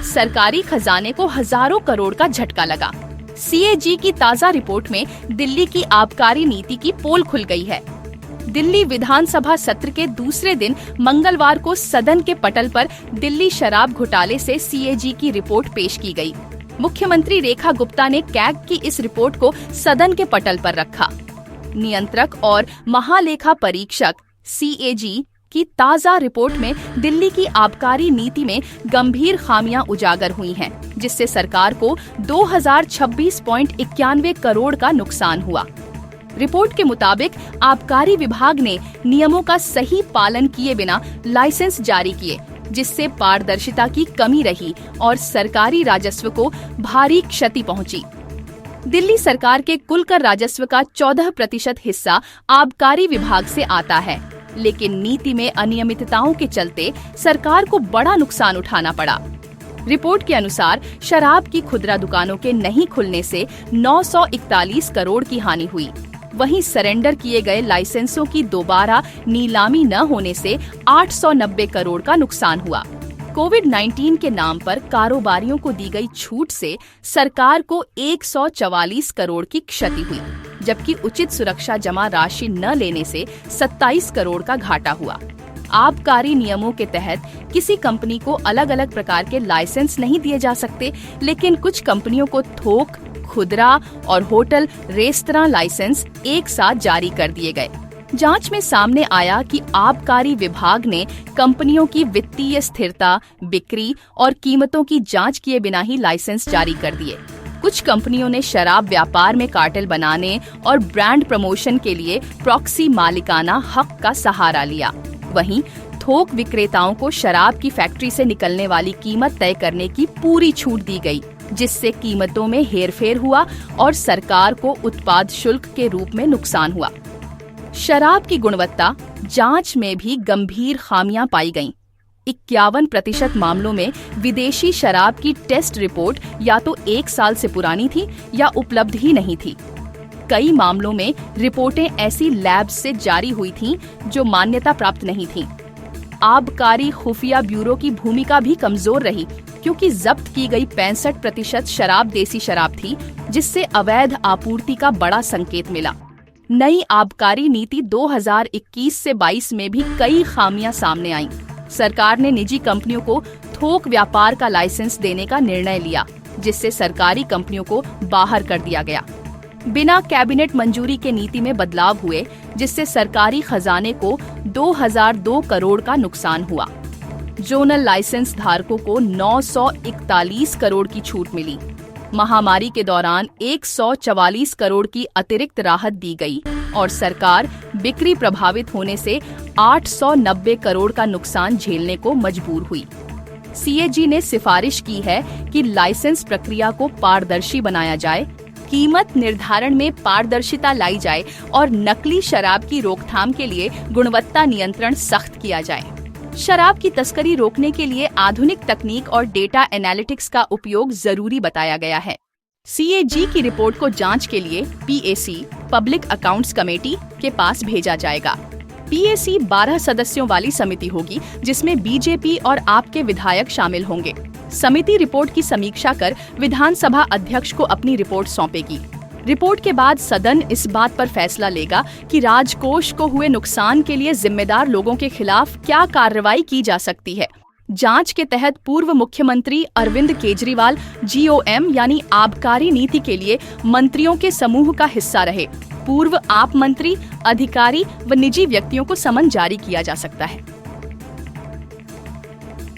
सरकारी खजाने को हजारों करोड़ का झटका लगा। सीएजी की ताज़ा रिपोर्ट में दिल्ली की आबकारी नीति की पोल खुल गई है। दिल्ली विधानसभा सत्र के दूसरे दिन मंगलवार को सदन के पटल पर दिल्ली शराब घोटाले से सीएजी की रिपोर्ट पेश की गई। मुख्यमंत्री रेखा गुप्ता ने कैग की इस रिपोर्ट को सदन के पटल पर रखा। नियंत्रक और महालेखा परीक्षक सीएजी की ताज़ा रिपोर्ट में दिल्ली की आबकारी नीति में गंभीर खामियां उजागर हुई हैं, जिससे सरकार को 2026.91 करोड़ का नुकसान हुआ। रिपोर्ट के मुताबिक आबकारी विभाग ने नियमों का सही पालन किए बिना लाइसेंस जारी किए, जिससे पारदर्शिता की कमी रही और सरकारी राजस्व को भारी क्षति पहुंची। दिल्ली सरकार के कुल कर राजस्व का 14% हिस्सा आबकारी विभाग से आता है, लेकिन नीति में अनियमितताओं के चलते सरकार को बड़ा नुकसान उठाना पड़ा। रिपोर्ट के अनुसार शराब की खुदरा दुकानों के नहीं खुलने से 941 करोड़ की हानि हुई। वहीं सरेंडर किए गए लाइसेंसों की दोबारा नीलामी न होने से 890 करोड़ का नुकसान हुआ। कोविड-19 के नाम पर कारोबारियों को दी गई छूट से सरकार को 144 करोड़ की क्षति हुई, जबकि उचित सुरक्षा जमा राशि न लेने से 27 करोड़ का घाटा हुआ। आबकारी नियमों के तहत किसी कंपनी को अलग अलग प्रकार के लाइसेंस नहीं दिए जा सकते, लेकिन कुछ कंपनियों को थोक, खुदरा और होटल रेस्तरां लाइसेंस एक साथ जारी कर दिए गए। जांच में सामने आया कि आबकारी विभाग ने कंपनियों की वित्तीय स्थिरता, बिक्री और कीमतों की जांच किए बिना ही लाइसेंस जारी कर दिए। कुछ कंपनियों ने शराब व्यापार में कार्टेल बनाने और ब्रांड प्रमोशन के लिए प्रॉक्सी मालिकाना हक का सहारा लिया। वहीं थोक विक्रेताओं को शराब की फैक्ट्री से निकलने वाली कीमत तय करने की पूरी छूट दी गई, जिससे कीमतों में हेरफेर हुआ और सरकार को उत्पाद शुल्क के रूप में नुकसान हुआ। शराब की गुणवत्ता जांच में भी गंभीर खामियां पाई गईं। 51% मामलों में विदेशी शराब की टेस्ट रिपोर्ट या तो 1 साल से पुरानी थी या उपलब्ध ही नहीं थी। कई मामलों में रिपोर्टें ऐसी लैब से जारी हुई थीं जो मान्यता प्राप्त नहीं थीं। आबकारी खुफिया ब्यूरो की भूमिका भी कमजोर रही, क्योंकि जब्त की गई 65% शराब देसी शराब थी, जिससे अवैध आपूर्ति का बड़ा संकेत मिला। नई आबकारी नीति 2021 से 22 में भी कई खामियां सामने आईं। सरकार ने निजी कंपनियों को थोक व्यापार का लाइसेंस देने का निर्णय लिया, जिससे सरकारी कंपनियों को बाहर कर दिया गया। बिना कैबिनेट मंजूरी के नीति में बदलाव हुए, जिससे सरकारी खजाने को 2002 करोड़ का नुकसान हुआ। जोनल लाइसेंस धारकों को 941 करोड़ की छूट मिली। महामारी के दौरान 144 करोड़ की अतिरिक्त राहत दी गई और सरकार बिक्री प्रभावित होने से 890 करोड़ का नुकसान झेलने को मजबूर हुई। सीएजी ने सिफारिश की है कि लाइसेंस प्रक्रिया को पारदर्शी बनाया जाए, कीमत निर्धारण में पारदर्शिता लाई जाए और नकली शराब की रोकथाम के लिए गुणवत्ता नियंत्रण सख्त किया जाए। शराब की तस्करी रोकने के लिए आधुनिक तकनीक और डेटा एनालिटिक्स का उपयोग जरूरी बताया गया है। सीएजी की रिपोर्ट को जांच के लिए पीएसी पब्लिक अकाउंट्स कमेटी के पास भेजा जाएगा। पीएसी 12 सदस्यों वाली समिति होगी, जिसमें बीजेपी और आप के विधायक शामिल होंगे। समिति रिपोर्ट की समीक्षा कर विधानसभा अध्यक्ष को अपनी रिपोर्ट सौंपेगी। रिपोर्ट के बाद सदन इस बात पर फैसला लेगा कि राजकोष को हुए नुकसान के लिए जिम्मेदार लोगों के खिलाफ क्या कार्रवाई की जा सकती है। जांच के तहत पूर्व मुख्यमंत्री अरविंद केजरीवाल जीओएम यानी आबकारी नीति के लिए मंत्रियों के समूह का हिस्सा रहे। पूर्व आप मंत्री, अधिकारी व निजी व्यक्तियों को समन जारी किया जा सकता है।